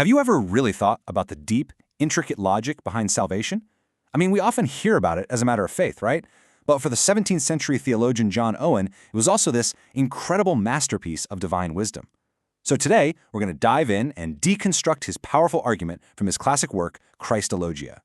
Have you ever really thought about the deep, intricate logic behind salvation? I mean, we often hear about it as a matter of faith, right? But for the 17th century theologian John Owen, it was also this incredible masterpiece of divine wisdom. So today, we're going to dive in and deconstruct his powerful argument from his classic work, Christologia.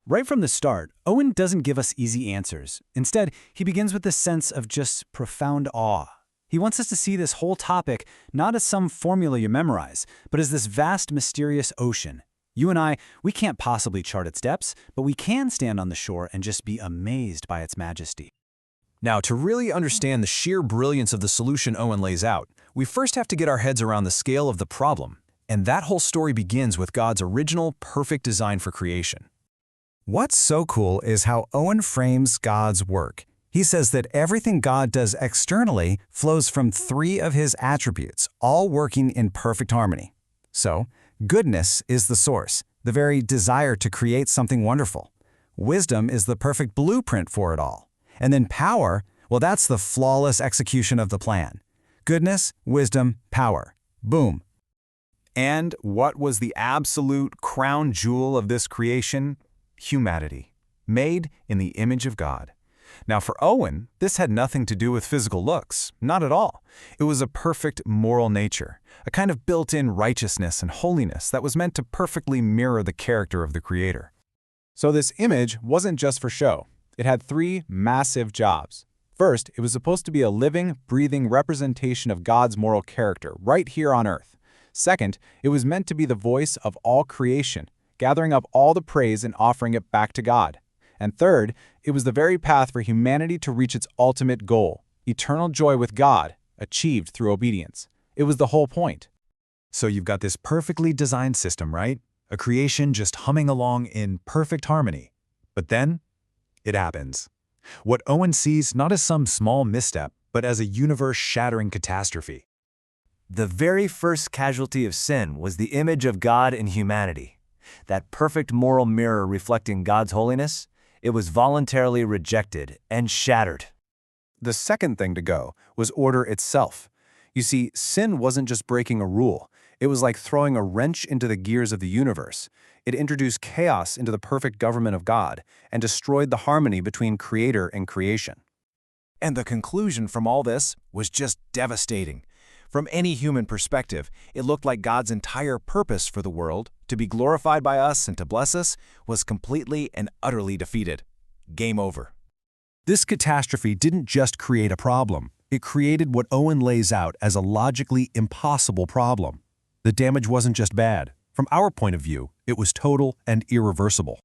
Right from the start, Owen doesn't give us easy answers. Instead, he begins with this sense of just profound awe. He wants us to see this whole topic not as some formula you memorize, but as this vast, mysterious ocean. You and I, we can't possibly chart its depths, but we can stand on the shore and just be amazed by its majesty. Now, to really understand the sheer brilliance of the solution Owen lays out, we first have to get our heads around the scale of the problem, and that whole story begins with God's original, perfect design for creation. What's so cool is how Owen frames God's work. He says that everything God does externally flows from three of his attributes, all working in perfect harmony. So, goodness is the source, the very desire to create something wonderful. Wisdom is the perfect blueprint for it all. And then power, well, that's the flawless execution of the plan. Goodness, wisdom, power. Boom. And what was the absolute crown jewel of this creation? Humanity, made in the image of God. Now for Owen, this had nothing to do with physical looks, not at all. It was a perfect moral nature, a kind of built-in righteousness and holiness that was meant to perfectly mirror the character of the Creator. So this image wasn't just for show. It had three massive jobs. First, it was supposed to be a living, breathing representation of God's moral character right here on earth. Second, it was meant to be the voice of all creation, gathering up all the praise and offering it back to God. And third, it was the very path for humanity to reach its ultimate goal, eternal joy with God, achieved through obedience. It was the whole point. So you've got this perfectly designed system, right? A creation just humming along in perfect harmony. But then, it happens. What Owen sees not as some small misstep, but as a universe-shattering catastrophe. The very first casualty of sin was the image of God in humanity. That perfect moral mirror reflecting God's holiness, it was voluntarily rejected and shattered. The second thing to go was order itself. You see, sin wasn't just breaking a rule. It was like throwing a wrench into the gears of the universe. It introduced chaos into the perfect government of God and destroyed the harmony between Creator and creation. And the conclusion from all this was just devastating. From any human perspective, it looked like God's entire purpose for the world, to be glorified by us and to bless us, was completely and utterly defeated. Game over. This catastrophe didn't just create a problem. It created what Owen lays out as a logically impossible problem. The damage wasn't just bad. From our point of view, it was total and irreversible.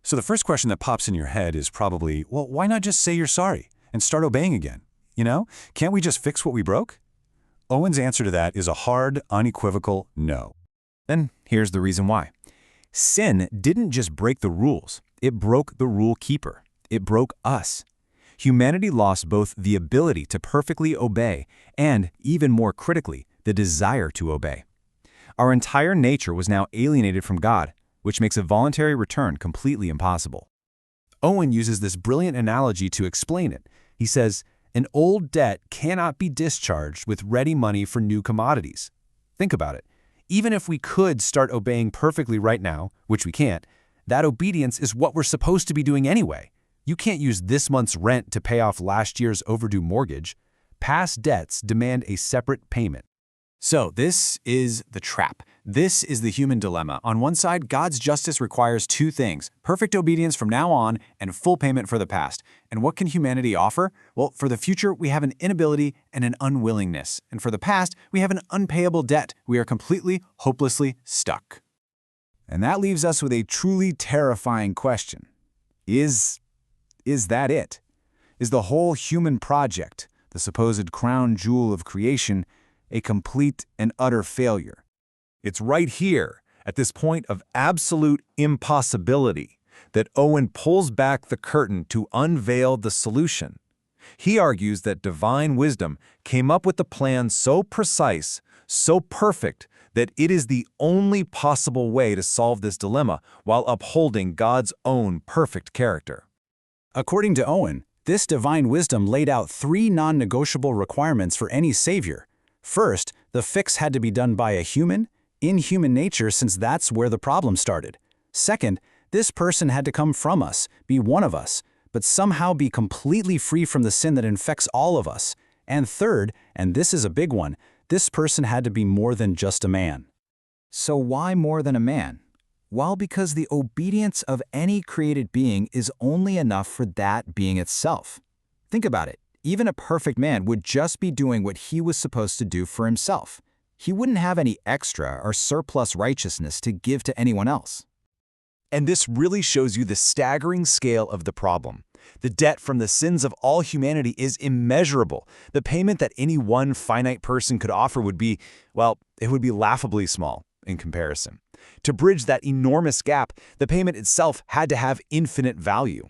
So the first question that pops in your head is probably, well, why not just say you're sorry and start obeying again? You know, can't we just fix what we broke? Owen's answer to that is a hard, unequivocal no. Then here's the reason why. Sin didn't just break the rules, it broke the rule keeper. It broke us. Humanity lost both the ability to perfectly obey and, even more critically, the desire to obey. Our entire nature was now alienated from God, which makes a voluntary return completely impossible. Owen uses this brilliant analogy to explain it. He says, an old debt cannot be discharged with ready money for new commodities. Think about it. Even if we could start obeying perfectly right now, which we can't, that obedience is what we're supposed to be doing anyway. You can't use this month's rent to pay off last year's overdue mortgage. Past debts demand a separate payment. So this is the trap. This is the human dilemma. On one side, God's justice requires two things: perfect obedience from now on and full payment for the past. And what can humanity offer? Well, for the future, we have an inability and an unwillingness. And for the past, we have an unpayable debt. We are completely, hopelessly stuck. And that leaves us with a truly terrifying question. Is that it? Is the whole human project, the supposed crown jewel of creation, a complete and utter failure? It's right here, at this point of absolute impossibility, that Owen pulls back the curtain to unveil the solution. He argues that divine wisdom came up with a plan so precise, so perfect, that it is the only possible way to solve this dilemma while upholding God's own perfect character. According to Owen, this divine wisdom laid out three non-negotiable requirements for any savior. First, the fix had to be done by a human, in human nature since that's where the problem started. Second, this person had to come from us, be one of us, but somehow be completely free from the sin that infects all of us. And third, and this is a big one, this person had to be more than just a man. So why more than a man? Well, because the obedience of any created being is only enough for that being itself. Think about it. Even a perfect man would just be doing what he was supposed to do for himself. He wouldn't have any extra or surplus righteousness to give to anyone else. And this really shows you the staggering scale of the problem. The debt from the sins of all humanity is immeasurable. The payment that any one finite person could offer would be, well, it would be laughably small in comparison. To bridge that enormous gap, the payment itself had to have infinite value.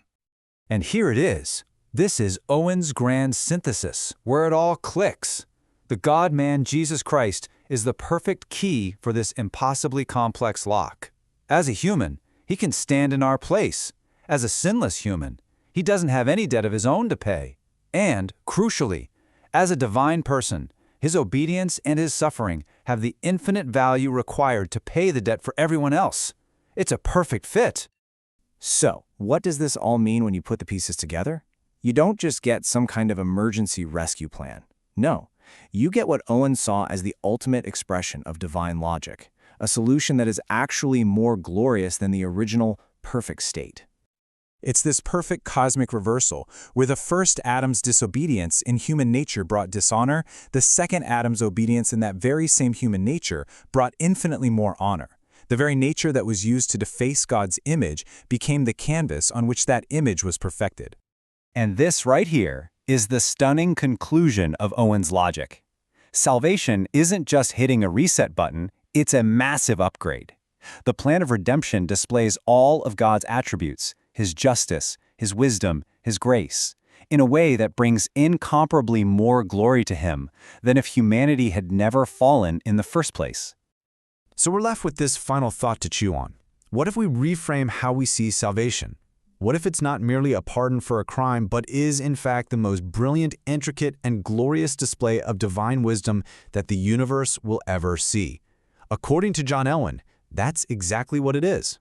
And here it is. This is Owen's grand synthesis, where it all clicks. The God-man Jesus Christ is the perfect key for this impossibly complex lock. As a human, he can stand in our place. As a sinless human, he doesn't have any debt of his own to pay. And, crucially, as a divine person, his obedience and his suffering have the infinite value required to pay the debt for everyone else. It's a perfect fit. So, what does this all mean when you put the pieces together? You don't just get some kind of emergency rescue plan. No, you get what Owen saw as the ultimate expression of divine logic, a solution that is actually more glorious than the original perfect state. It's this perfect cosmic reversal, where the first Adam's disobedience in human nature brought dishonor, the second Adam's obedience in that very same human nature brought infinitely more honor. The very nature that was used to deface God's image became the canvas on which that image was perfected. And this right here is the stunning conclusion of Owen's logic. Salvation isn't just hitting a reset button, it's a massive upgrade. The plan of redemption displays all of God's attributes, his justice, his wisdom, his grace, in a way that brings incomparably more glory to him than if humanity had never fallen in the first place. So we're left with this final thought to chew on. What if we reframe how we see salvation? What if it's not merely a pardon for a crime, but is in fact the most brilliant, intricate, and glorious display of divine wisdom that the universe will ever see? According to John Owen, that's exactly what it is.